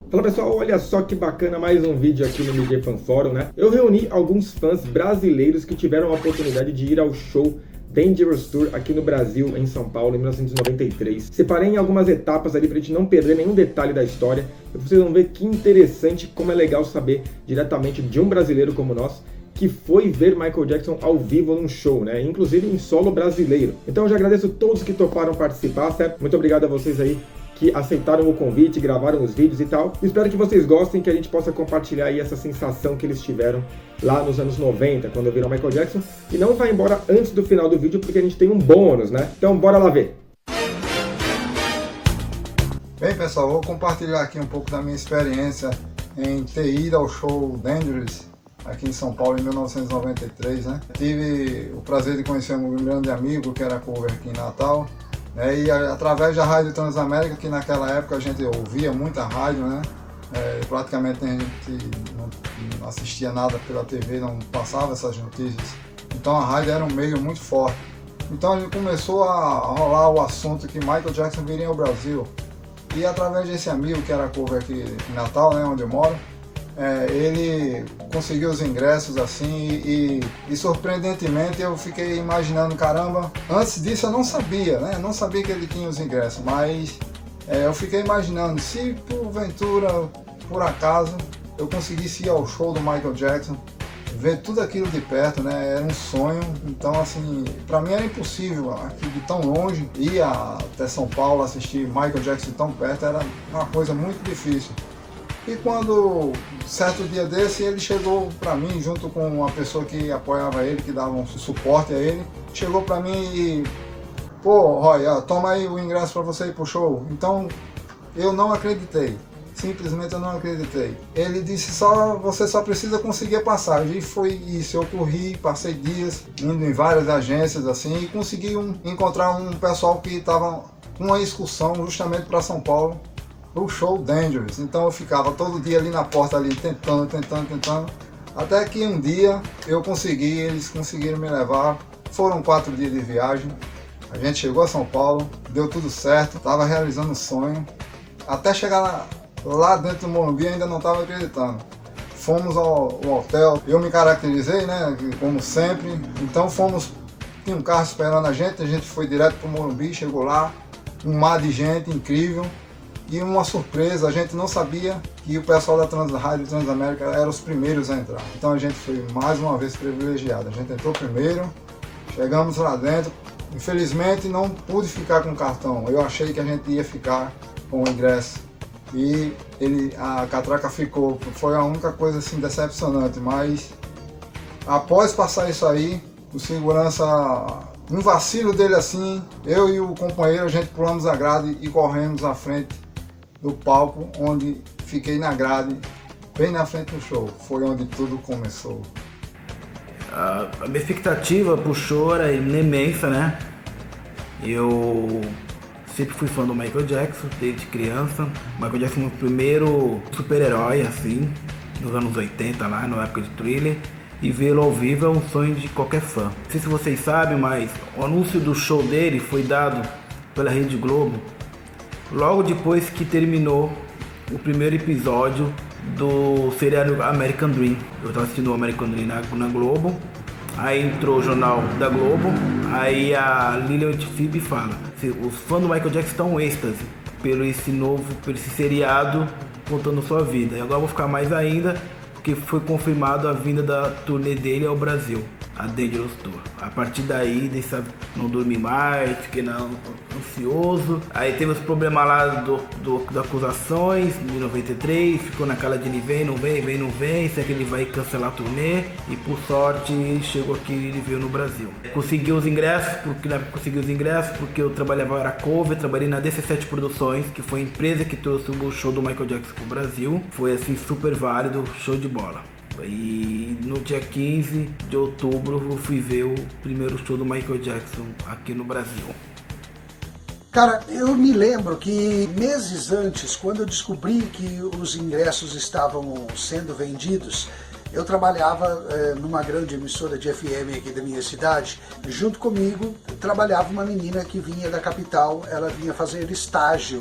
Fala pessoal, olha só que bacana, mais um vídeo aqui no MG Fan Fórum, né? Eu reuni alguns fãs brasileiros que tiveram a oportunidade de ir ao show Dangerous Tour aqui no Brasil, em São Paulo, em 1993. Separei em algumas etapas ali pra gente não perder nenhum detalhe da história. E vocês vão ver que interessante, como é legal saber diretamente de um brasileiro como nós, que foi ver Michael Jackson ao vivo num show, né? Inclusive em solo brasileiro. Então eu já agradeço a todos que toparam participar, certo? Muito obrigado a vocês aí que aceitaram o convite, gravaram os vídeos e tal. Espero que vocês gostem, que a gente possa compartilhar aí essa sensação que eles tiveram lá nos anos 90, quando viram Michael Jackson. E não vai embora antes do final do vídeo, porque a gente tem um bônus, né? Então bora lá ver! Bem pessoal, vou compartilhar aqui um pouco da minha experiência em ter ido ao show Dangerous aqui em São Paulo em 1993, né? Tive o prazer de conhecer um grande amigo que era cover aqui em Natal. E através da Rádio Transamérica, que naquela época a gente ouvia muita rádio, né? Praticamente a gente não assistia nada pela TV, não passava essas notícias. Então a rádio era um meio muito forte. Então a gente começou a rolar o assunto que Michael Jackson viria ao Brasil. E através desse amigo que era cover aqui em Natal, né, onde eu moro, ele conseguiu os ingressos assim e surpreendentemente eu fiquei imaginando, caramba, antes disso eu não sabia, né? Não sabia que ele tinha os ingressos, mas eu fiquei imaginando, se porventura, por acaso, eu conseguisse ir ao show do Michael Jackson, ver tudo aquilo de perto, né? Era um sonho, então assim, pra mim era impossível, aqui de tão longe, ir até São Paulo assistir Michael Jackson tão perto, era uma coisa muito difícil. E quando, certo dia desse, ele chegou para mim, junto com uma pessoa que apoiava ele, que dava um suporte a ele, chegou para mim e, pô, Roy, toma aí o ingresso para você ir pro show. Então, eu não acreditei, simplesmente eu não acreditei. Ele disse, você só precisa conseguir a passagem. E foi isso, eu corri, passei dias indo em várias agências assim, e consegui encontrar um pessoal que estava com uma excursão justamente para São Paulo, o show Dangerous. Então eu ficava todo dia ali na porta, ali tentando, até que um dia eu consegui, eles conseguiram me levar. Foram 4 dias de viagem, a gente chegou a São Paulo, deu tudo certo, estava realizando o sonho. Até chegar lá dentro do Morumbi ainda não estava acreditando. Fomos ao hotel, eu me caracterizei, né, como sempre. Então tinha um carro esperando a gente foi direto para o Morumbi, chegou lá, um mar de gente incrível. E uma surpresa, a gente não sabia que o pessoal da Rádio Transamérica eram os primeiros a entrar. Então a gente foi mais uma vez privilegiado. A gente entrou primeiro, chegamos lá dentro. Infelizmente não pude ficar com o cartão. Eu achei que a gente ia ficar com o ingresso. E a catraca ficou. Foi a única coisa assim decepcionante. Mas após passar isso aí, o segurança, um vacilo dele assim, eu e o companheiro, a gente pulamos a grade e corremos à frente do palco, onde fiquei na grade, bem na frente do show. Foi onde tudo começou. A minha expectativa pro show era imensa, né? Eu sempre fui fã do Michael Jackson, desde criança. Michael Jackson foi o primeiro super-herói, assim, nos anos 80, lá, na época de Thriller. E vê-lo ao vivo é um sonho de qualquer fã. Não sei se vocês sabem, mas o anúncio do show dele foi dado pela Rede Globo logo depois que terminou o primeiro episódio do seriado American Dream. Eu estava assistindo o American Dream na Globo, aí entrou o jornal da Globo, aí a Lilian Phoebe fala: os fãs do Michael Jackson estão êxtase pelo esse seriado contando sua vida. E agora eu vou ficar mais ainda, porque foi confirmado a vinda da turnê dele ao Brasil, a Dangerous Tour. A partir daí, não dormi mais, fiquei ansioso. Aí teve os problemas lá das acusações, de 93, ficou naquela de ele vem, não vem, será que ele vai cancelar a turnê? E por sorte, chegou aqui e ele veio no Brasil. Consegui os ingressos, porque eu trabalhava, trabalhei na DC7 Produções, que foi a empresa que trouxe o show do Michael Jackson pro Brasil. Foi assim, super válido, show de bola. E no dia 15 de outubro eu fui ver o primeiro show do Michael Jackson aqui no Brasil. Cara, eu me lembro que meses antes, quando eu descobri que os ingressos estavam sendo vendidos, eu trabalhava numa grande emissora de FM aqui da minha cidade. Junto comigo trabalhava uma menina que vinha da capital, ela vinha fazer estágio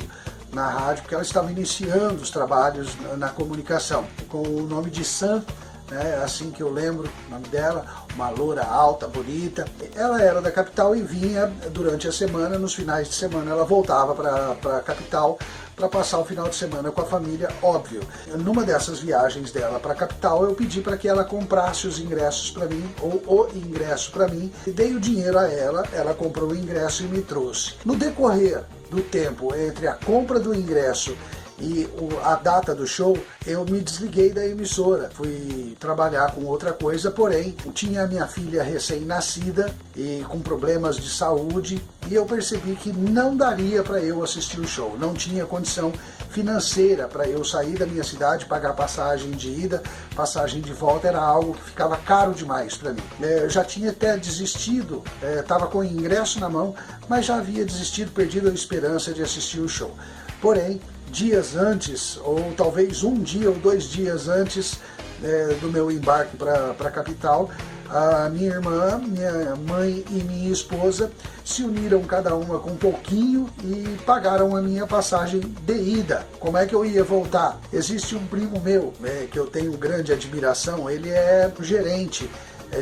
na rádio, porque ela estava iniciando os trabalhos na comunicação, com o nome de Sam, né, assim que eu lembro o nome dela, uma loura alta, bonita. Ela era da capital e vinha durante a semana, nos finais de semana ela voltava para a capital para passar o final de semana com a família, óbvio. Numa dessas viagens dela para a capital, eu pedi para que ela comprasse os ingressos para mim, ou o ingresso para mim, e dei o dinheiro a ela comprou o ingresso e me trouxe. No decorrer do tempo entre a compra do ingresso e a data do show, eu me desliguei da emissora, fui trabalhar com outra coisa, porém tinha a minha filha recém-nascida e com problemas de saúde, e eu percebi que não daria para eu assistir o show, não tinha condição financeira para eu sair da minha cidade, pagar passagem de ida, passagem de volta, era algo que ficava caro demais para mim. Eu já tinha até desistido, estava com o ingresso na mão, mas já havia desistido, perdido a esperança de assistir o show. Porém, dias antes, ou talvez um dia ou 2 dias antes do meu embarque para a capital, a minha irmã, minha mãe e minha esposa se uniram cada uma com um pouquinho e pagaram a minha passagem de ida. Como é que eu ia voltar? Existe um primo meu que eu tenho grande admiração, ele é gerente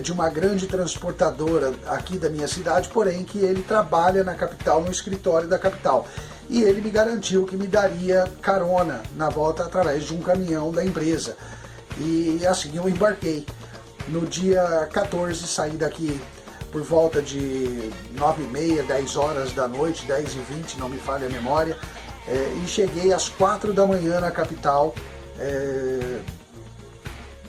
de uma grande transportadora aqui da minha cidade, porém que ele trabalha na capital, no escritório da capital. E ele me garantiu que me daria carona na volta através de um caminhão da empresa. E assim eu embarquei. No dia 14 saí daqui por volta de 9h30, 10 horas da noite, 10h20, não me falha a memória, e cheguei às 4 da manhã na capital.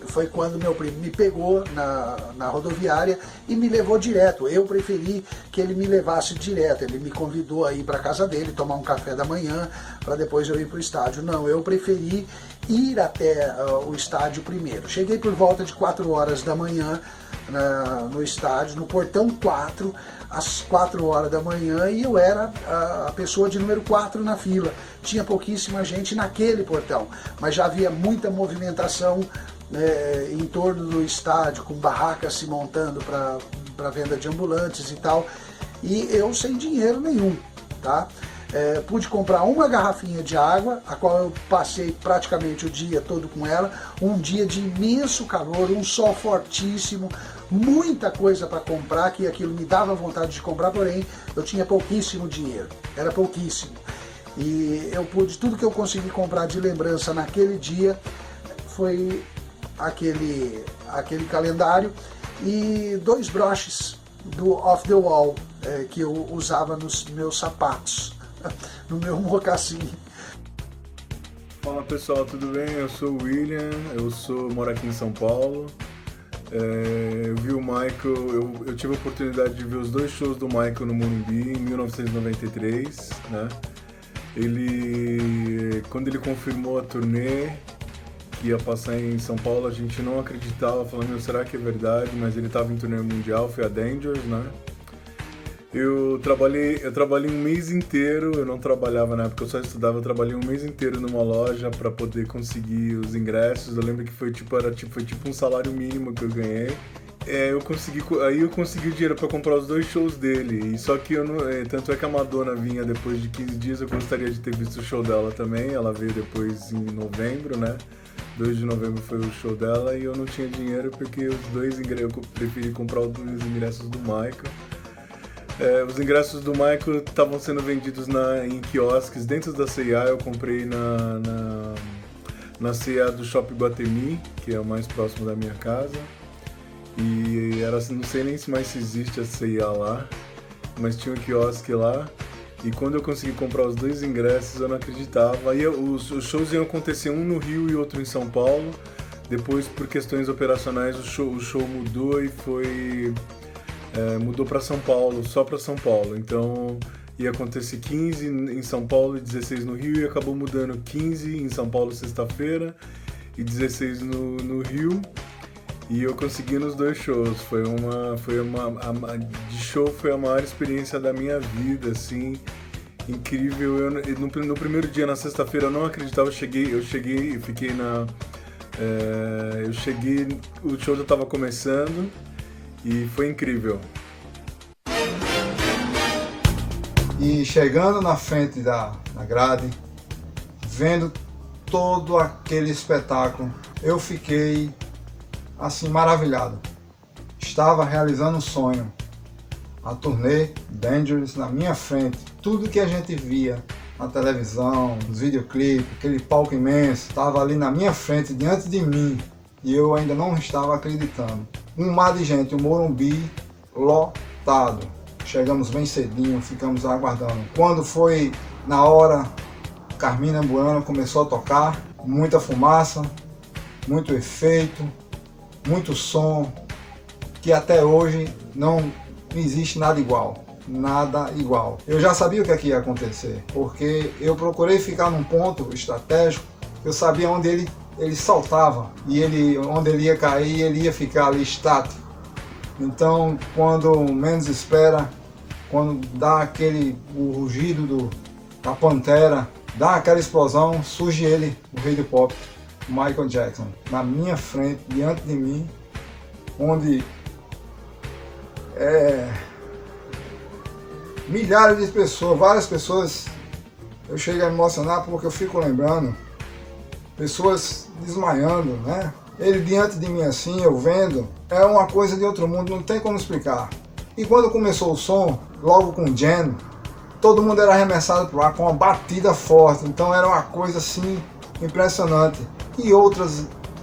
Foi quando meu primo me pegou na rodoviária e me levou direto. Eu preferi que ele me levasse direto. Ele me convidou a ir para a casa dele, tomar um café da manhã, para depois eu ir para o estádio. Não, eu preferi ir até o estádio primeiro. Cheguei por volta de 4 horas da manhã no estádio, no portão 4, às 4 horas da manhã, e eu era a pessoa de número 4 na fila. Tinha pouquíssima gente naquele portão, mas já havia muita movimentação em torno do estádio, com barracas se montando para venda de ambulantes e tal, e eu sem dinheiro nenhum, tá? Pude comprar uma garrafinha de água, a qual eu passei praticamente o dia todo com ela, um dia de imenso calor, um sol fortíssimo, muita coisa para comprar, que aquilo me dava vontade de comprar, porém eu tinha pouquíssimo dinheiro, era pouquíssimo, e eu pude, tudo que eu consegui comprar de lembrança naquele dia foi aquele calendário e 2 broches do Off The Wall que eu usava nos meus sapatos, no meu mocassim. Fala pessoal, tudo bem? Eu sou o William, moro aqui em São Paulo. Eu vi o Michael, eu tive a oportunidade de ver os 2 shows do Michael no Morumbi em 1993, né? Quando ele confirmou a turnê que ia passar em São Paulo, a gente não acreditava, falando, será que é verdade? Mas ele estava em turnê mundial, foi a Dangerous, né? Eu trabalhei um mês inteiro, eu não trabalhava na época, eu só estudava, eu trabalhei um mês inteiro numa loja para poder conseguir os ingressos. Eu lembro que foi tipo um salário mínimo que eu ganhei. Eu consegui o dinheiro para comprar os 2 shows dele, e só que eu não, tanto é que a Madonna vinha depois de 15 dias, eu gostaria de ter visto o show dela também, ela veio depois em novembro, né? 2 de novembro foi o show dela, e eu não tinha dinheiro porque os 2 ingressos, eu preferi comprar os 2 ingressos do Michael. Os ingressos do Michael estavam sendo vendidos em quiosques dentro da C&A. Eu comprei na C&A do Shopping Guatemi, que é o mais próximo da minha casa, e não sei nem se mais existe a C&A lá, mas tinha um quiosque lá. E quando eu consegui comprar os 2 ingressos, eu não acreditava. Aí os shows iam acontecer, um no Rio e outro em São Paulo. Depois, por questões operacionais, o show mudou e mudou para São Paulo, só para São Paulo. Então ia acontecer 15 em São Paulo e 16 no Rio, e acabou mudando 15 em São Paulo sexta-feira e 16 no Rio. E eu consegui nos 2 shows. De show foi a maior experiência da minha vida, assim, incrível. No primeiro dia, na sexta-feira, eu não acreditava. O show já estava começando e foi incrível. E chegando na frente da grade, vendo todo aquele espetáculo, eu fiquei assim maravilhado. Estava realizando um sonho. A turnê Dangerous na minha frente. Tudo que a gente via na televisão, nos videoclipes, aquele palco imenso, estava ali na minha frente, diante de mim. E eu ainda não estava acreditando. Um mar de gente, o Morumbi lotado. Chegamos bem cedinho, ficamos aguardando. Quando foi na hora, Carmina Burana começou a tocar. Muita fumaça, muito efeito, muito som, que até hoje não existe nada igual. Nada igual. Eu já sabia o que é que ia acontecer, porque eu procurei ficar num ponto estratégico. Eu sabia onde ele saltava e onde ele ia cair, ele ia ficar ali estático. Então, quando menos espera, quando dá o rugido da pantera, dá aquela explosão, surge ele, o rei do pop, Michael Jackson, na minha frente, diante de mim, onde milhares de pessoas, várias pessoas, eu chego a me emocionar porque eu fico lembrando, pessoas desmaiando, né? Ele diante de mim assim, eu vendo, é uma coisa de outro mundo, não tem como explicar. E quando começou o som, logo com o Jen, todo mundo era arremessado pro ar com uma batida forte, então era uma coisa assim impressionante. E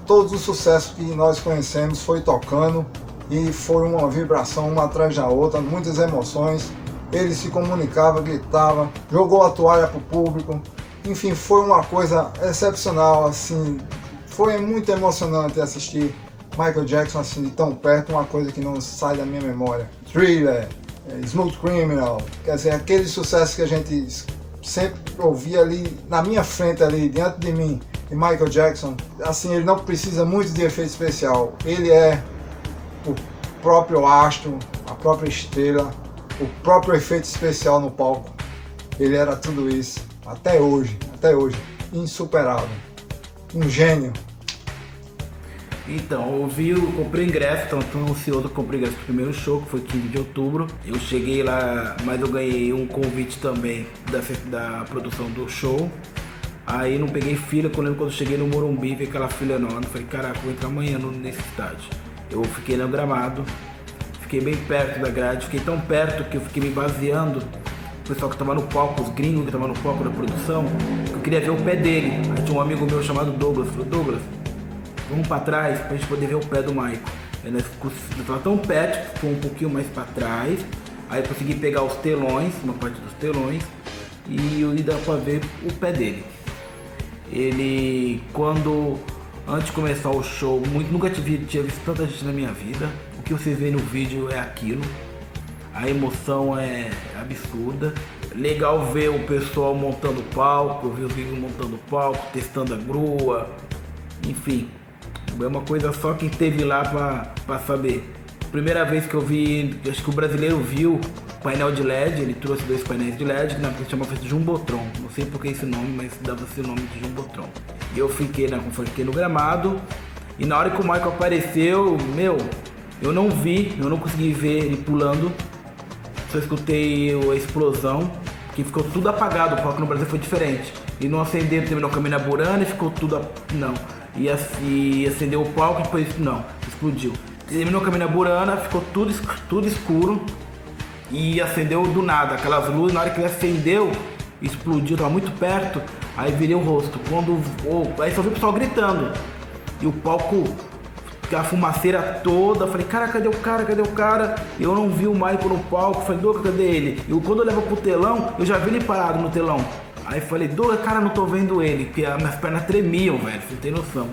todos os sucessos que nós conhecemos foi tocando e foi uma vibração uma atrás da outra, muitas emoções. Ele se comunicava, gritava, jogou a toalha pro público, enfim, foi uma coisa excepcional, assim, foi muito emocionante assistir Michael Jackson assim de tão perto, uma coisa que não sai da minha memória. Thriller, Smooth Criminal, quer dizer, aqueles sucessos que a gente sempre ouvia ali na minha frente, ali diante de mim, e Michael Jackson, assim, ele não precisa muito de efeito especial, ele é o próprio astro, a própria estrela, o próprio efeito especial no palco, ele era tudo isso, até hoje, insuperável, um gênio. Então, comprei ingresso, então estou ansioso, comprei ingresso pro primeiro show, que foi 15 de outubro. Eu cheguei lá, mas eu ganhei um convite também da produção do show. Aí não peguei fila, quando eu cheguei no Morumbi, vi aquela fila enorme, falei, caraca, vou entrar amanhã nesse estádio. Eu fiquei no gramado, fiquei bem perto da grade, fiquei tão perto que eu fiquei me baseando. O pessoal que estava no palco, os gringos que estavam no palco da produção, eu queria ver o pé dele. Aí tinha um amigo meu chamado Douglas, falou, Douglas, vamos pra trás pra gente poder ver o pé do Michael. Eu estava tão perto, ficou um pouquinho mais pra trás. Aí eu consegui pegar os telões, uma parte dos telões, e dá pra ver o pé dele. Ele, antes de começar o show, nunca tinha visto tanta gente na minha vida. O que você vê no vídeo é aquilo. A emoção é absurda. Legal ver o pessoal montando o palco, ver os gringos montando o palco, testando a grua, enfim. É uma coisa só quem esteve lá pra saber. Primeira vez que eu vi, acho que o brasileiro viu painel de LED, ele trouxe 2 painéis de LED, que na época chamava de Jumbotron. Não sei por que esse nome, mas dava-se o nome de Jumbotron. E eu fiquei no gramado, e na hora que o Michael apareceu, eu não consegui ver ele pulando, só escutei a explosão, que ficou tudo apagado, o palco no Brasil foi diferente. E não acendeu, terminou a Carmina Burana e ficou tudo, e acendeu o palco e depois, explodiu. Terminou a Carmina Burana, ficou tudo escuro e acendeu do nada, aquelas luzes, na hora que ele acendeu, explodiu, tava muito perto, aí virei o rosto, aí só vi o pessoal gritando, e o palco, a fumaceira toda, falei, cara, cadê o cara? Eu não vi o Michael no palco, falei, Douglas, cadê ele? E quando eu levo pro telão, eu já vi ele parado no telão. Aí falei, Douglas, cara, não tô vendo ele, porque as minhas pernas tremiam, velho, você não tem noção.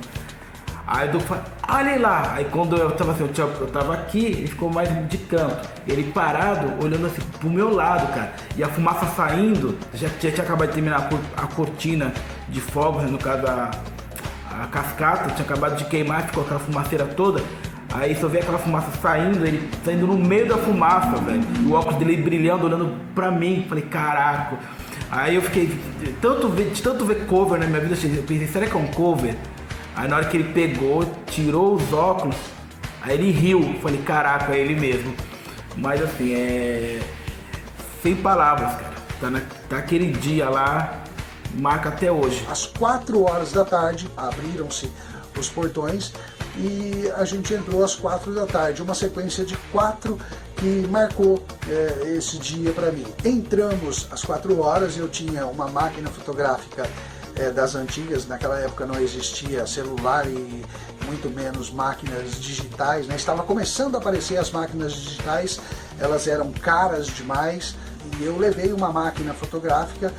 Aí o Douglas falou, olha ele lá. Aí quando eu tava assim, eu tava aqui, ele ficou mais de canto. Ele parado, olhando assim pro meu lado, cara. E a fumaça saindo, já tinha acabado de terminar a cortina de fogos, no caso a cascata, tinha acabado de queimar, ficou aquela fumaceira toda. Aí só vi aquela fumaça saindo, ele saindo no meio da fumaça, velho. O óculos dele brilhando, olhando pra mim. Falei, caraca. Aí eu fiquei, de tanto ver cover na minha vida, eu pensei, será que é um cover? Aí na hora que ele pegou, tirou os óculos, aí ele riu. Falei, caraca, é ele mesmo. Mas assim, sem palavras, cara. Tá aquele dia lá, marca até hoje. Às 4 horas da tarde abriram-se os portões e a gente entrou às 4 da tarde, uma sequência de 4 que marcou esse dia para mim. Entramos às 4 horas, eu tinha uma máquina fotográfica das antigas, naquela época não existia celular e muito menos máquinas digitais, né? Estava começando a aparecer as máquinas digitais, elas eram caras demais e eu levei uma máquina fotográfica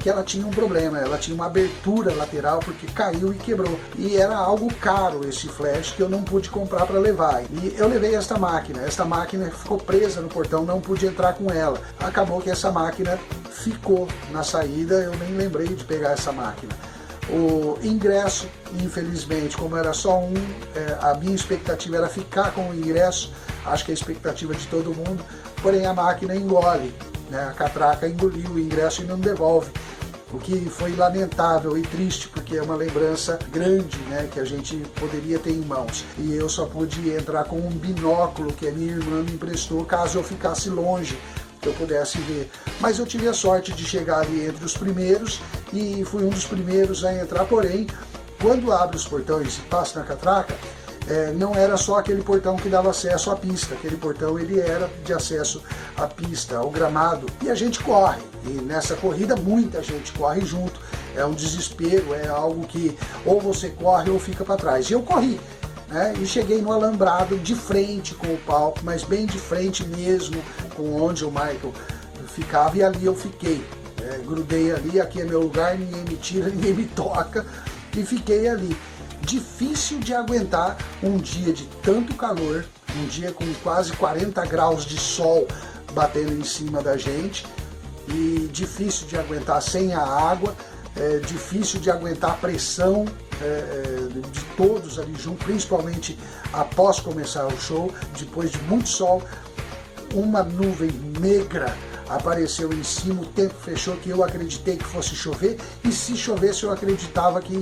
que ela tinha um problema, ela tinha uma abertura lateral porque caiu e quebrou. E era algo caro esse flash que eu não pude comprar para levar. E eu levei esta máquina ficou presa no portão, não pude entrar com ela. Acabou que essa máquina ficou na saída, eu nem lembrei de pegar essa máquina. O ingresso, infelizmente, como era só um, a minha expectativa era ficar com o ingresso, acho que é a expectativa de todo mundo, porém a máquina engole. A catraca engoliu o ingresso e não devolve, o que foi lamentável e triste, porque é uma lembrança grande, né, que a gente poderia ter em mãos. E eu só pude entrar com um binóculo que a minha irmã me emprestou, caso eu ficasse longe, que eu pudesse ver. Mas eu tive a sorte de chegar ali entre os primeiros e fui um dos primeiros a entrar, porém, quando abre os portões e passa na catraca, não era só aquele portão que dava acesso à pista, aquele portão ele era de acesso à pista, ao gramado, e a gente corre, e nessa corrida muita gente corre junto, é um desespero, é algo que ou você corre ou fica para trás, e eu corri, né, e cheguei no alambrado de frente com o palco, mas bem de frente mesmo com onde o Michael ficava, e ali eu fiquei, grudei ali, aqui é meu lugar, ninguém me tira, ninguém me toca, e fiquei ali. Difícil de aguentar um dia de tanto calor, um dia com quase 40 graus de sol batendo em cima da gente, e difícil de aguentar sem a água, difícil de aguentar a pressão de todos ali junto, principalmente após começar o show, depois de muito sol, uma nuvem negra apareceu em cima, o tempo fechou, que eu acreditei que fosse chover, e se chovesse eu acreditava que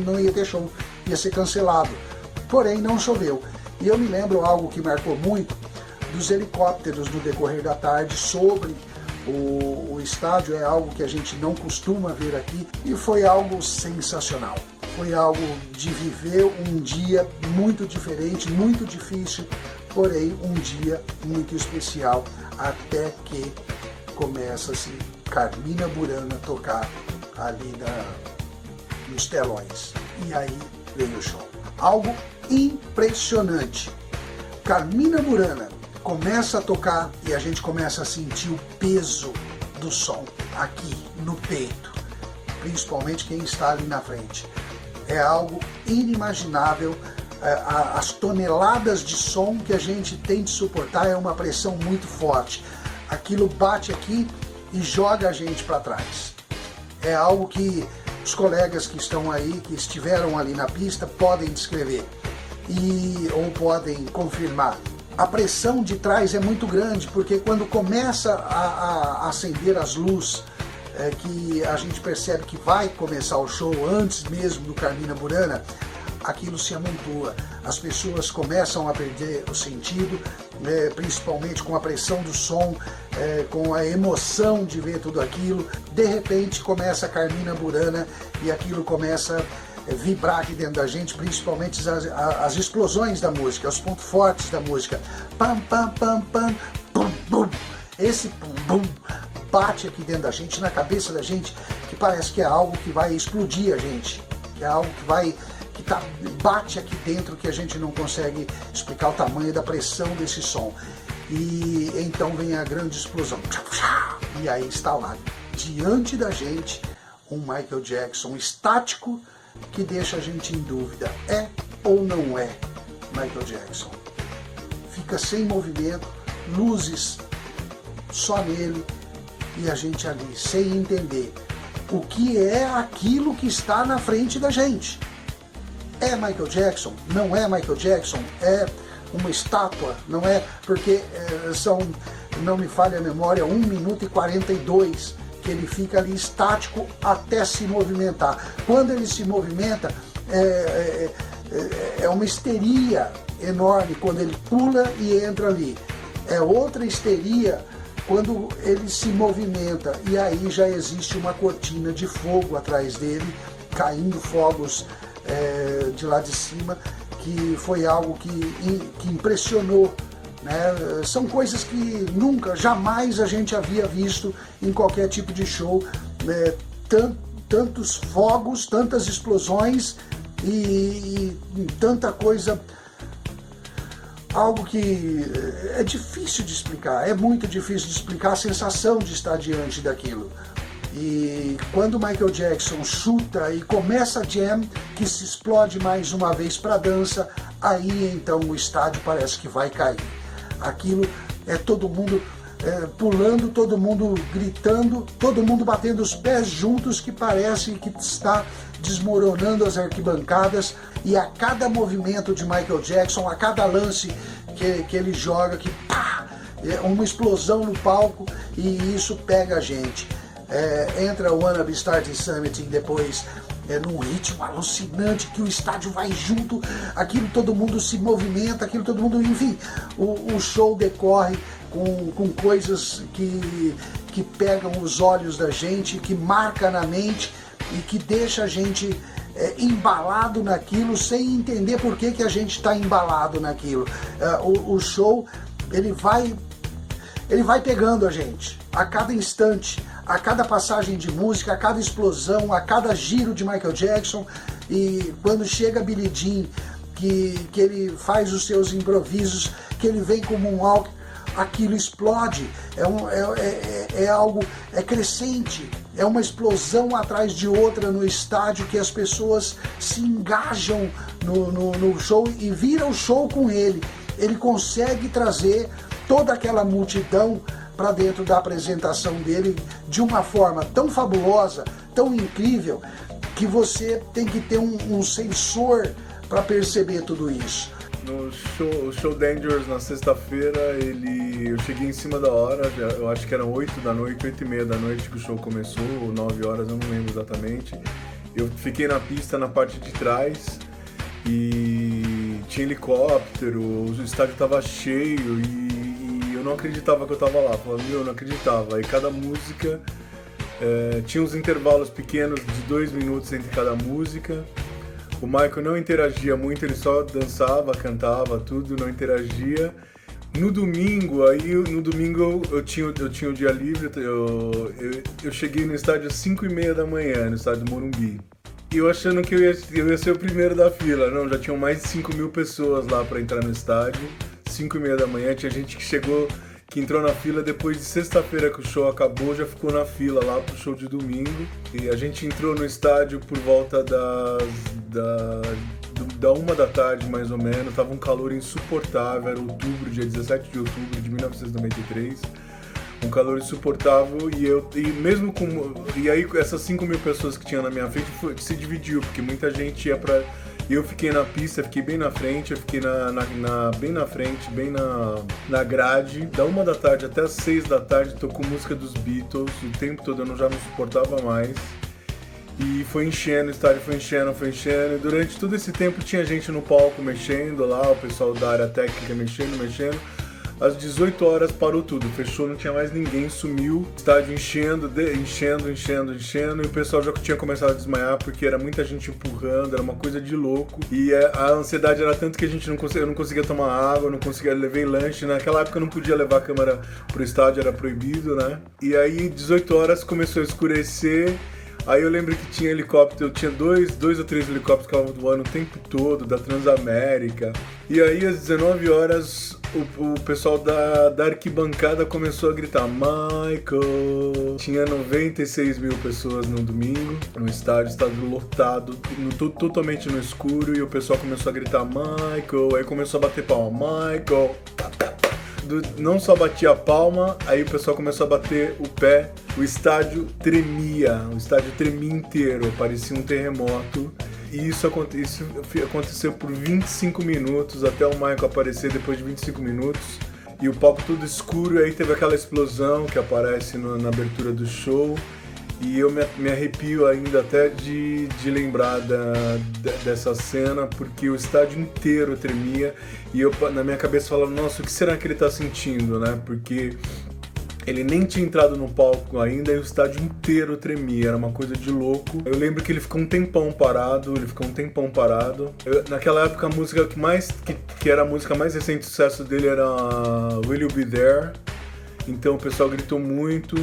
não ia ter show, ia ser cancelado, porém não choveu. E eu me lembro algo que marcou muito, dos helicópteros no decorrer da tarde sobre o estádio, é algo que a gente não costuma ver aqui, e foi algo sensacional. Foi algo de viver um dia muito diferente, muito difícil, porém um dia muito especial, até que começa-se Carmina Burana tocar ali nos telões. E aí veio o show. Algo impressionante. Carmina Burana começa a tocar e a gente começa a sentir o peso do som aqui no peito, principalmente quem está ali na frente. É algo inimaginável. As toneladas de som que a gente tem de suportar é uma pressão muito forte. Aquilo bate aqui e joga a gente para trás. É algo que os colegas que estão aí, que estiveram ali na pista, podem descrever ou podem confirmar. A pressão de trás é muito grande, porque quando começa a acender as luzes, que a gente percebe que vai começar o show antes mesmo do Carmina Burana, aquilo se amontoa, as pessoas começam a perder o sentido, principalmente com a pressão do som, com a emoção de ver tudo aquilo. De repente começa a Carmina Burana e aquilo começa a vibrar aqui dentro da gente, principalmente as explosões da música, os pontos fortes da música. Pam, pam, pam, pam, bum, bum. Esse bum, bum bate aqui dentro da gente, na cabeça da gente, que parece que é algo que vai explodir a gente, que é algo que bate aqui dentro, que a gente não consegue explicar o tamanho da pressão desse som. E então vem a grande explosão. E aí está lá, diante da gente, um Michael Jackson estático, que deixa a gente em dúvida, é ou não é Michael Jackson? Fica sem movimento, luzes só nele, e a gente ali sem entender o que é aquilo que está na frente da gente. É Michael Jackson? Não é Michael Jackson? É uma estátua? Não é? Porque não me falha a memória, 1 minuto e 42 que ele fica ali estático até se movimentar. Quando ele se movimenta, é uma histeria enorme quando ele pula e entra ali. É outra histeria quando ele se movimenta e aí já existe uma cortina de fogo atrás dele, caindo fogos de lá de cima, que foi algo que impressionou, né? São coisas que nunca, jamais a gente havia visto em qualquer tipo de show, né? Tantos fogos, tantas explosões e tanta coisa, algo que é difícil de explicar, é muito difícil de explicar a sensação de estar diante daquilo. E quando o Michael Jackson chuta e começa a jam, que se explode mais uma vez para dança, aí então o estádio parece que vai cair. Aquilo é todo mundo pulando, todo mundo gritando, todo mundo batendo os pés juntos, que parece que está desmoronando as arquibancadas. E a cada movimento de Michael Jackson, a cada lance que ele joga, que pá, é uma explosão no palco, e isso pega a gente. Entra o Wanna Be Starting Something depois, num ritmo alucinante, que o estádio vai junto, aquilo todo mundo se movimenta, aquilo todo mundo, enfim, o show decorre com coisas que pegam os olhos da gente, que marca na mente e que deixa a gente embalado naquilo, sem entender por que a gente está embalado naquilo. O show, ele vai pegando a gente a cada instante, a cada passagem de música, a cada explosão, a cada giro de Michael Jackson. E quando chega Billie Jean, que ele faz os seus improvisos, que ele vem como um walk, aquilo explode, é algo, é crescente, é uma explosão atrás de outra no estádio, que as pessoas se engajam no show e viram o show com ele. Ele consegue trazer toda aquela multidão para dentro da apresentação dele de uma forma tão fabulosa, tão incrível, que você tem que ter um sensor para perceber tudo isso. No show Dangerous, na sexta-feira, eu cheguei em cima da hora, eu acho que eram 8 da noite, 8h30 da noite que o show começou, ou 9 horas, eu não lembro exatamente. Eu fiquei na pista, na parte de trás, e tinha helicóptero, o estádio estava cheio, e eu não acreditava que eu estava lá, eu não acreditava. E cada música tinha uns intervalos pequenos de 2 minutos entre cada música. O Michael não interagia muito, ele só dançava, cantava, tudo, não interagia. No domingo eu tinha o dia livre, eu cheguei no estádio às 5h30 da manhã, no estádio do Morumbi. E eu achando que eu ia ser o primeiro da fila. Não, já tinham mais de 5.000 pessoas lá para entrar no estádio. 5h30 da manhã, tinha gente que entrou na fila depois de sexta-feira que o show acabou, já ficou na fila lá pro show de domingo. E a gente entrou no estádio por volta da 1 da tarde, mais ou menos. Tava um calor insuportável, era outubro, dia 17 de outubro de 1993. Um calor insuportável, e aí essas 5.000 pessoas que tinham na minha frente se dividiu, porque muita gente ia pra... Eu fiquei na pista, fiquei bem na frente, eu fiquei bem na frente, bem na grade. Da 1 da tarde até as 6 da tarde tocou música dos Beatles, o tempo todo eu já não suportava mais. E foi enchendo, o estádio foi enchendo. E durante todo esse tempo tinha gente no palco mexendo lá, o pessoal da área técnica mexendo. Às 18 horas parou tudo, fechou, não tinha mais ninguém, sumiu, estádio enchendo, e o pessoal já tinha começado a desmaiar porque era muita gente empurrando, era uma coisa de louco. E a ansiedade era tanto que eu não conseguia tomar água, não conseguia, levei lanche, naquela época eu não podia levar a câmera pro estádio, era proibido, né? E aí 18 horas começou a escurecer. Aí eu lembro que tinha helicóptero, tinha dois ou três helicópteros que estavam voando o tempo todo, da Transamérica. E aí às 19 horas o pessoal da arquibancada começou a gritar Michael. Tinha 96.000 pessoas no domingo, no estádio lotado, totalmente no escuro, e o pessoal começou a gritar Michael, aí começou a bater palma, Michael. Não só batia a palma, aí o pessoal começou a bater o pé, o estádio tremia inteiro, parecia um terremoto. E isso aconteceu por 25 minutos, até o Michael aparecer depois de 25 minutos. E o palco tudo escuro, e aí teve aquela explosão que aparece na abertura do show. E eu me arrepio ainda até de lembrar dessa cena, porque o estádio inteiro tremia. E eu na minha cabeça falava, nossa, o que será que ele tá sentindo, né? Porque Ele nem tinha entrado no palco ainda e o estádio inteiro tremia, era uma coisa de louco. Eu lembro que ele ficou um tempão parado, naquela época a música que era a música mais recente de sucesso dele era Will You Be There, então o pessoal gritou muito.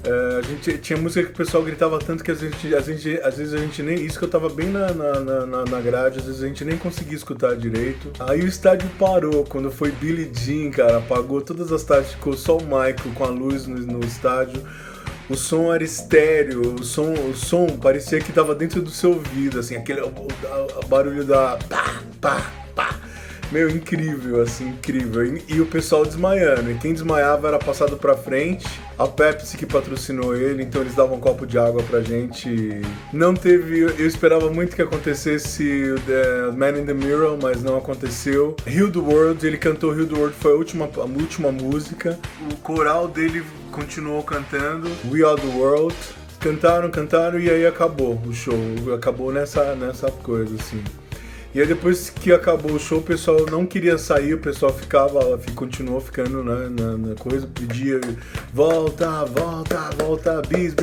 A gente tinha música que o pessoal gritava tanto que às vezes a gente nem... Isso que eu tava bem na grade, às vezes a gente nem conseguia escutar direito. Aí o estádio parou, quando foi Billie Jean, cara, apagou todas as tardes, ficou só o Michael com a luz no estádio. O som era estéreo, o som parecia que tava dentro do seu ouvido, assim, aquele o barulho da pá, pá, pá. Meu, incrível, assim, incrível. E o pessoal desmaiando. E quem desmaiava era passado pra frente. A Pepsi que patrocinou ele, então eles davam um copo de água pra gente. Não teve... Eu esperava muito que acontecesse o Man in the Mirror, mas não aconteceu. Heal the World, ele cantou Heal the World, foi a última música. O coral dele continuou cantando We Are the World. Cantaram e aí acabou o show. Acabou nessa coisa, assim. E aí depois que acabou o show, o pessoal não queria sair, o pessoal continuou ficando na coisa, pedia volta, bis,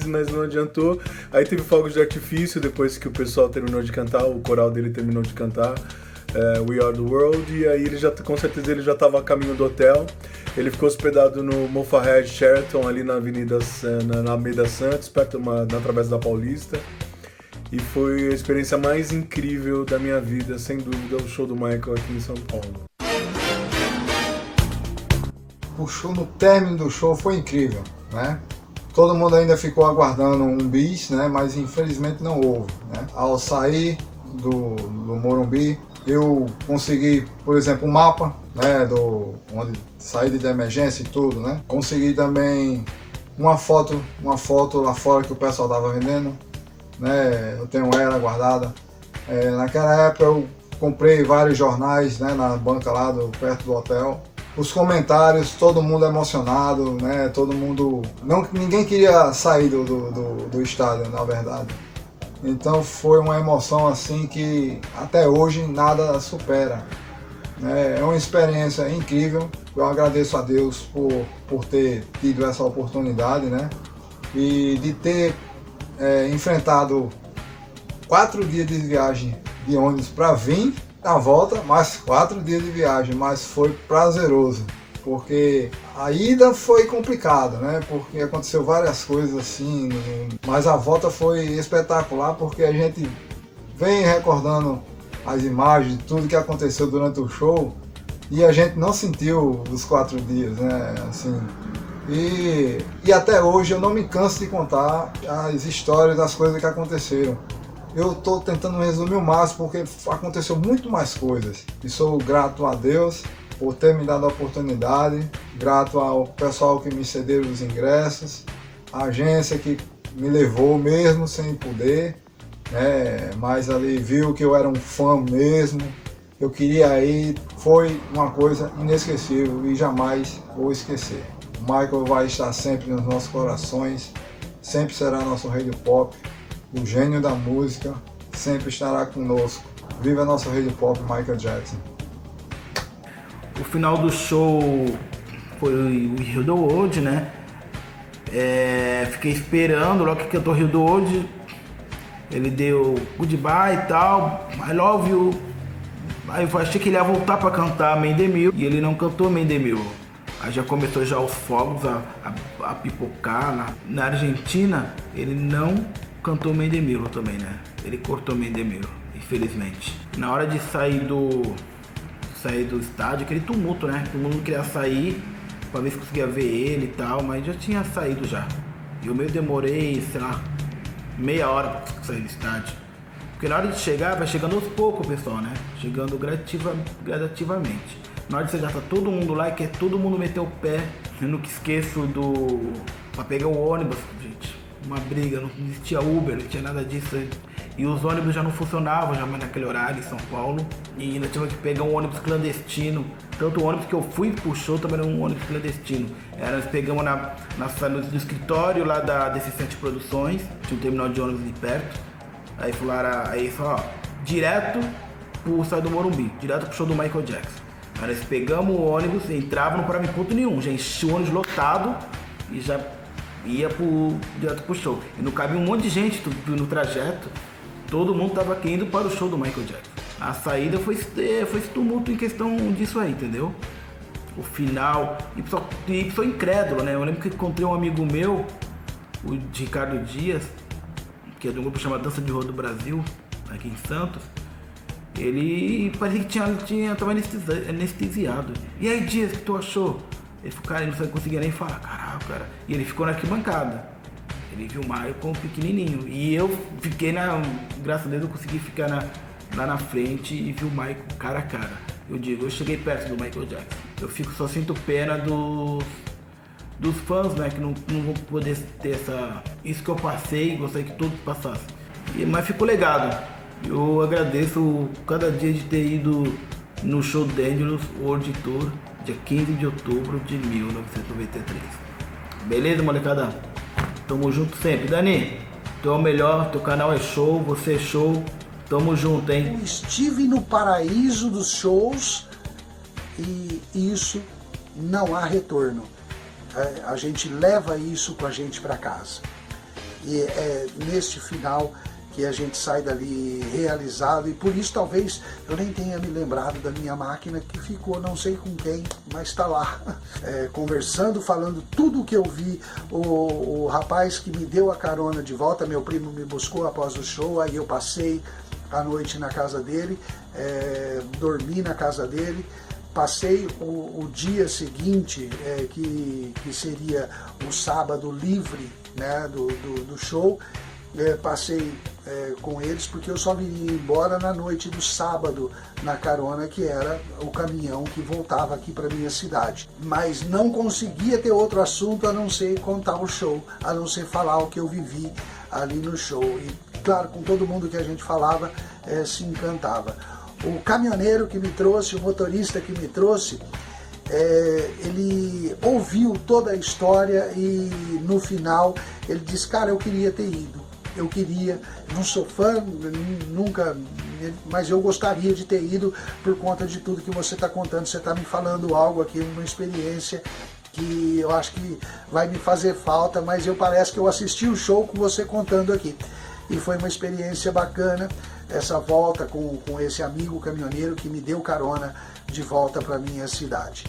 mas não adiantou. Aí teve fogos de artifício depois que o pessoal terminou de cantar, o coral dele terminou de cantar We Are The World, e aí com certeza ele já estava a caminho do hotel. Ele ficou hospedado no Moffat Sheraton, ali na Avenida na Alameda Santos, na Travessa da Paulista. E foi a experiência mais incrível da minha vida, sem dúvida, o show do Michael aqui em São Paulo. O show, no término do show, foi incrível, né? Todo mundo ainda ficou aguardando um bis, né? Mas infelizmente não houve, né? Ao sair do Morumbi, eu consegui, por exemplo, um mapa, né? Onde saída de emergência e tudo, né? Consegui também uma foto lá fora que o pessoal estava vendendo. Né, eu tenho ela guardada. Naquela época eu comprei vários jornais, né, na banca lá perto do hotel. Os comentários, todo mundo emocionado, né, todo mundo... Ninguém queria sair do estádio, na verdade. Então foi uma emoção assim que até hoje nada supera. É uma experiência incrível. Eu agradeço a Deus por ter tido essa oportunidade, né, e de ter enfrentado 4 dias de viagem de ônibus para vir, na volta mais 4 dias de viagem, mas foi prazeroso, porque a ida foi complicada, né? Porque aconteceu várias coisas assim, mas a volta foi espetacular, porque a gente vem recordando as imagens, tudo que aconteceu durante o show, e a gente não sentiu os 4 dias, né? Assim, e até hoje eu não me canso de contar as histórias das coisas que aconteceram. Eu estou tentando resumir o máximo porque aconteceu muito mais coisas. E sou grato a Deus por ter me dado a oportunidade, grato ao pessoal que me cederam os ingressos, a agência que me levou mesmo sem poder, né? Mas ali viu que eu era um fã mesmo, eu queria ir, foi uma coisa inesquecível e jamais vou esquecer. O Michael vai estar sempre nos nossos corações, sempre será nosso rei do pop, o gênio da música, sempre estará conosco. Viva nosso rei do pop, Michael Jackson. O final do show foi o Heal the World, né? Fiquei esperando, logo que cantou Heal the World, ele deu goodbye e tal, I love you. Aí eu achei que ele ia voltar para cantar Man in the Mirror, e ele não cantou Man in the Mirror. Aí já começou já os fogos a pipocar. Na Argentina, ele não cantou Man in the Mirror também, né? Ele cortou Man in the Mirror, infelizmente. Na hora de sair do estádio, aquele tumulto, né? Todo mundo queria sair pra ver se conseguia ver ele e tal, mas já tinha saído já. E eu meio demorei, sei lá, meia hora pra sair do estádio. Porque na hora de chegar, vai chegando aos poucos, pessoal, né? Chegando gradativamente. Na hora de chegar, tá todo mundo lá e quer todo mundo meter o pé. Eu nunca esqueço pra pegar o ônibus, gente. Uma briga, não existia Uber, não tinha nada disso. E os ônibus já não funcionavam já mais naquele horário em São Paulo. E ainda tivemos que pegar um ônibus clandestino. Tanto o ônibus que eu fui pro show também era um ônibus clandestino. Nós pegamos no escritório lá da DC7 Produções, tinha um terminal de ônibus ali perto. Aí falaram, ó, direto pro estádio do Morumbi, direto pro show do Michael Jackson. Aí nós pegamos o ônibus, entrava, não parava em ponto nenhum, já enchia o ônibus lotado e já ia direto pro show. E não cabia um monte de gente no trajeto, todo mundo tava aqui indo para o show do Michael Jackson. A saída foi esse tumulto em questão disso aí, entendeu? O final, e pessoal incrédulo, né? Eu lembro que encontrei um amigo meu, o Ricardo Dias, que é de um grupo chamado Dança de Rua do Brasil, aqui em Santos. Ele parecia que tava anestesiado. E aí, Dias, o que tu achou? Ele falou, cara, ele não conseguia nem falar, caraca, cara. E ele ficou na arquibancada. Ele viu o Michael pequenininho. E eu fiquei graças a Deus eu consegui ficar lá na frente e vi o Michael cara a cara. Eu cheguei perto do Michael Jackson. Eu só sinto pena dos fãs, né, que não vão poder ter isso que eu passei, gostaria que todos passassem. Mas ficou legado. Eu agradeço cada dia de ter ido no show Dangerous World Tour, dia 15 de outubro de 1993. Beleza, molecada? Tamo junto sempre. Dani, tu é o melhor, teu canal é show, você é show. Tamo junto, hein? Eu estive no paraíso dos shows e isso não há retorno. A gente leva isso com a gente para casa. E é neste final que a gente sai dali realizado, e por isso talvez eu nem tenha me lembrado da minha máquina que ficou não sei com quem, mas está lá, conversando, falando tudo o que eu vi. O rapaz que me deu a carona de volta, meu primo me buscou após o show, aí eu passei a noite na casa dele, dormi na casa dele, passei o dia seguinte, que seria o sábado livre, né, do show, passei com eles, porque eu só viria embora na noite do sábado na carona, que era o caminhão que voltava aqui para minha cidade. Mas não conseguia ter outro assunto a não ser contar o show, a não ser falar o que eu vivi ali no show. E claro, com todo mundo que a gente falava, se encantava. O caminhoneiro que me trouxe, o motorista que me trouxe, ele ouviu toda a história e no final ele disse, cara, eu queria ter ido. Eu queria, não sou fã, nunca, mas eu gostaria de ter ido por conta de tudo que você está contando. Você está me falando algo aqui, uma experiência que eu acho que vai me fazer falta, mas parece que eu assisti o show com você contando aqui. E foi uma experiência bacana, essa volta com esse amigo caminhoneiro que me deu carona de volta para minha cidade.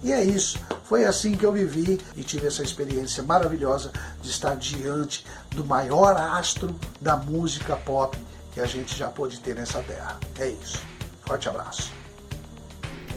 E é isso, foi assim que eu vivi e tive essa experiência maravilhosa de estar diante do maior astro da música pop que a gente já pôde ter nessa terra. É isso, forte abraço.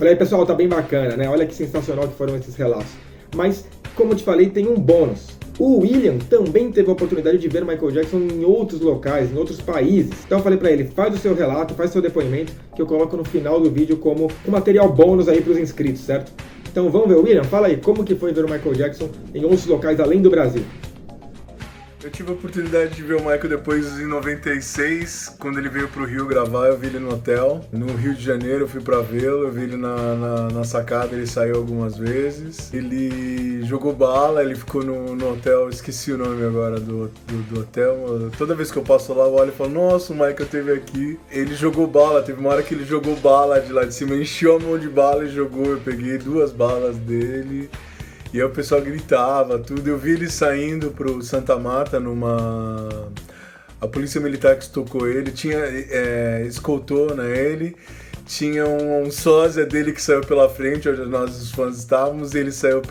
Olha aí, pessoal, tá bem bacana, né? Olha que sensacional que foram esses relatos. Mas, como eu te falei, tem um bônus. O William também teve a oportunidade de ver o Michael Jackson em outros locais, em outros países. Então eu falei pra ele, faz o seu relato, faz o seu depoimento, que eu coloco no final do vídeo como um material bônus aí pros inscritos, certo? Então vamos ver, William, fala aí, como que foi ver o Michael Jackson em outros locais além do Brasil? Eu tive a oportunidade de ver o Michael depois em 96, quando ele veio pro Rio gravar, eu vi ele no hotel. No Rio de Janeiro eu fui pra vê-lo, eu vi ele na sacada, ele saiu algumas vezes. Ele jogou bala, ele ficou no hotel, esqueci o nome agora do hotel. Toda vez que eu passo lá eu olho e falo, nossa, o Michael esteve aqui. Ele jogou bala, teve uma hora que ele jogou bala de lá de cima, encheu a mão de bala e jogou, eu peguei 2 balas dele. E aí o pessoal gritava, tudo. Eu vi ele saindo pro Santa Marta a polícia militar que estocou ele, escoltou, né, ele. Tinha um sósia dele que saiu pela frente, onde nós os fãs estávamos, e ele saiu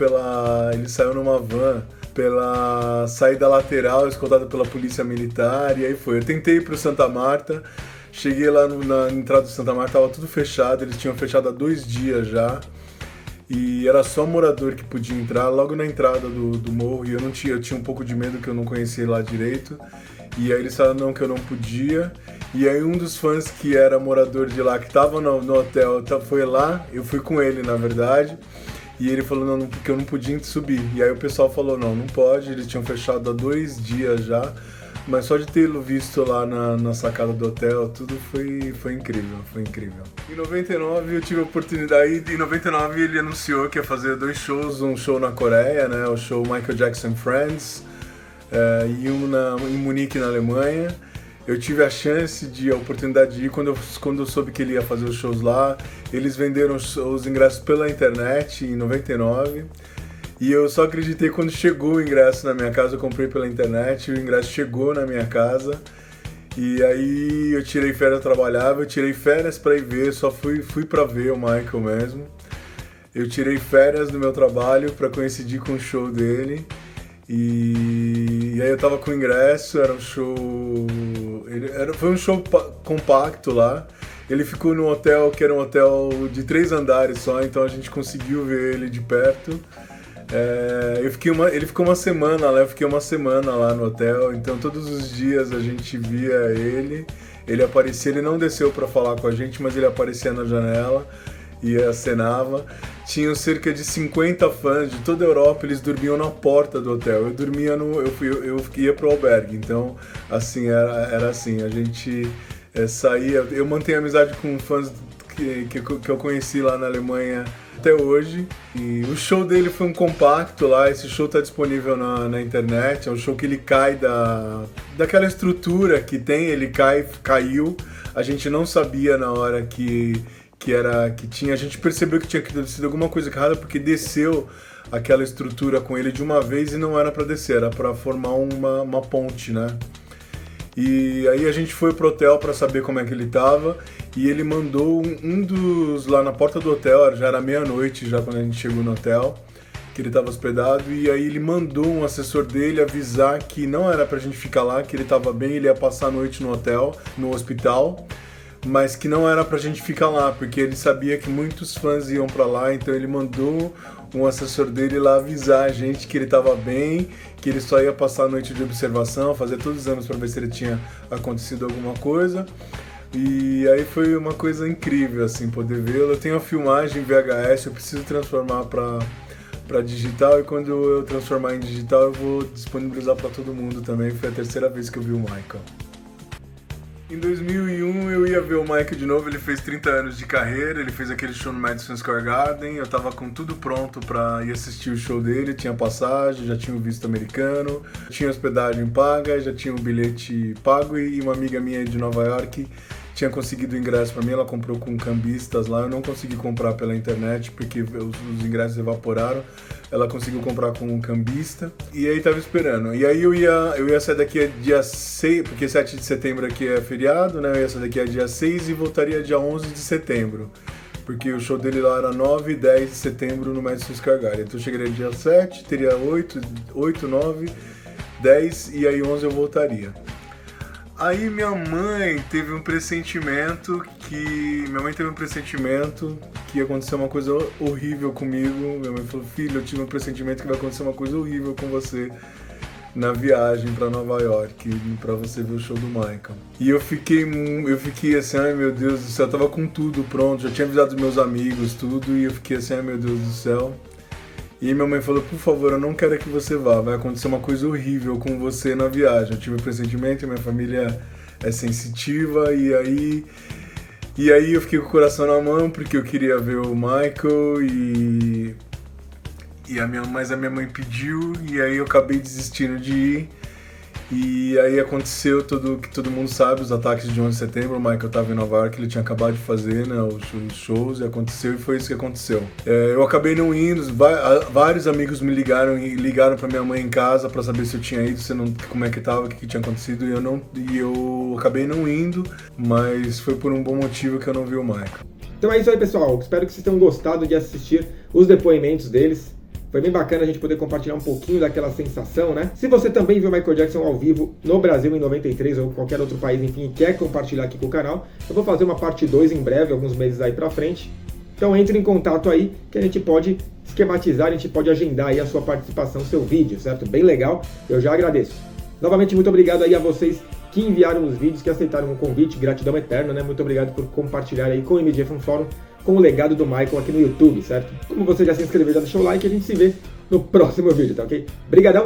numa van pela saída lateral, escoltado pela polícia militar, e aí foi. Eu tentei ir pro Santa Marta, cheguei lá na entrada do Santa Marta, estava tudo fechado, eles tinham fechado há 2 dias já. E era só morador que podia entrar, logo na entrada do morro, e eu tinha um pouco de medo que eu não conhecia lá direito. E aí eles falaram não, que eu não podia. E aí um dos fãs que era morador de lá, que estava no hotel, foi lá, eu fui com ele na verdade. E ele falou não, porque eu não podia subir. E aí o pessoal falou não pode, eles tinham fechado há 2 dias já. Mas só de tê-lo visto lá na sacada do hotel, tudo foi incrível, foi incrível. Em 99 eu tive a oportunidade, em 99 ele anunciou que ia fazer 2 shows, um show na Coreia, né, o show Michael Jackson Friends, e um em Munique, na Alemanha. eu tive a oportunidade de ir quando eu soube que ele ia fazer os shows lá. Eles venderam os ingressos pela internet em 99 e eu só acreditei quando chegou o ingresso na minha casa. Eu comprei pela internet, o ingresso chegou na minha casa e aí eu tirei férias, eu trabalhava, eu tirei férias para ir ver, só fui para ver o Michael mesmo. Eu tirei férias do meu trabalho para coincidir com o show dele. E aí eu tava com o ingresso, era um show... Foi um show compacto lá. Ele ficou num hotel que era um hotel de 3 andares só, então a gente conseguiu ver ele de perto. Ele ficou uma semana lá, eu fiquei uma semana lá no hotel, então todos os dias a gente via ele. Ele aparecia, ele não desceu pra falar com a gente, mas ele aparecia na janela e acenava. Tinham cerca de 50 fãs de toda a Europa, eles dormiam na porta do hotel. Eu dormia eu ia pro albergue, então assim, era assim, a gente saía. Eu mantenho amizade com fãs que eu conheci lá na Alemanha até hoje. E o show dele foi um compacto lá, esse show tá disponível na internet. É um show que ele cai daquela estrutura que tem, ele caiu. A gente não sabia na hora que tinha, a gente percebeu que tinha sido alguma coisa errada porque desceu aquela estrutura com ele de uma vez e não era para descer, era para formar uma ponte, né? E aí a gente foi pro hotel para saber como é que ele tava e ele mandou um dos lá na porta do hotel, já era meia-noite já quando a gente chegou no hotel, que ele tava hospedado, e aí ele mandou um assessor dele avisar que não era pra gente ficar lá, que ele tava bem, ele ia passar a noite no hotel, no hospital, mas que não era pra gente ficar lá, porque ele sabia que muitos fãs iam pra lá, então ele mandou um assessor dele lá avisar a gente que ele tava bem, que ele só ia passar a noite de observação, fazer todos os exames pra ver se ele tinha acontecido alguma coisa. E aí foi uma coisa incrível, assim, poder vê-lo. Eu tenho a filmagem VHS, eu preciso transformar pra digital, e quando eu transformar em digital eu vou disponibilizar pra todo mundo também. Foi a 3ª vez que eu vi o Michael. Em 2001 eu ia ver o Michael de novo, ele fez 30 anos de carreira, ele fez aquele show no Madison Square Garden, eu tava com tudo pronto pra ir assistir o show dele, tinha passagem, já tinha o visto americano, tinha hospedagem paga, já tinha o bilhete pago, e uma amiga minha de Nova York tinha conseguido o ingresso pra mim, ela comprou com cambistas lá, eu não consegui comprar pela internet porque os ingressos evaporaram, ela conseguiu comprar com um cambista, e aí tava esperando. E aí eu ia sair daqui dia 6, porque 7 de setembro aqui é feriado, né, eu ia sair daqui dia 6 e voltaria dia 11 de setembro, porque o show dele lá era 9 e 10 de setembro no Madison Square Garden, então eu chegaria dia 7, teria 8, 9, 10 e aí 11 eu voltaria. Aí minha mãe teve um pressentimento que ia acontecer uma coisa horrível comigo. Minha mãe falou: filho, eu tive um pressentimento que vai acontecer uma coisa horrível com você na viagem pra Nova York, pra você ver o show do Michael. E eu fiquei assim, ai meu Deus do céu, eu tava com tudo pronto, já tinha avisado os meus amigos, tudo, e eu fiquei assim, ai meu Deus do céu. E minha mãe falou: por favor, eu não quero que você vá, vai acontecer uma coisa horrível com você na viagem. Eu tive um pressentimento, minha família é sensitiva, e aí eu fiquei com o coração na mão, porque eu queria ver o Michael, mas a minha mãe pediu, e aí eu acabei desistindo de ir. E aí aconteceu tudo que todo mundo sabe, os ataques de 11 de setembro, o Michael estava em Nova York, ele tinha acabado de fazer, né, os shows, e aconteceu, e foi isso que aconteceu. Eu acabei não indo, vários amigos me ligaram pra minha mãe em casa pra saber se eu tinha ido, como é que tava, o que tinha acontecido, e eu acabei não indo, mas foi por um bom motivo que eu não vi o Michael. Então é isso aí, pessoal, espero que vocês tenham gostado de assistir os depoimentos deles. Foi bem bacana a gente poder compartilhar um pouquinho daquela sensação, né? Se você também viu o Michael Jackson ao vivo no Brasil em 93 ou qualquer outro país, enfim, e quer compartilhar aqui com o canal, eu vou fazer uma parte 2 em breve, alguns meses aí pra frente. Então entre em contato aí, que a gente pode esquematizar, a gente pode agendar aí a sua participação, seu vídeo, certo? Bem legal, eu já agradeço. Novamente, muito obrigado aí a vocês que enviaram os vídeos, que aceitaram o convite, gratidão eterna, né? Muito obrigado por compartilhar aí com o MJ Fan Forum, com o legado do Michael aqui no YouTube, certo? Como você já se inscreveu, já deixou o like, a gente se vê no próximo vídeo, tá ok? Brigadão,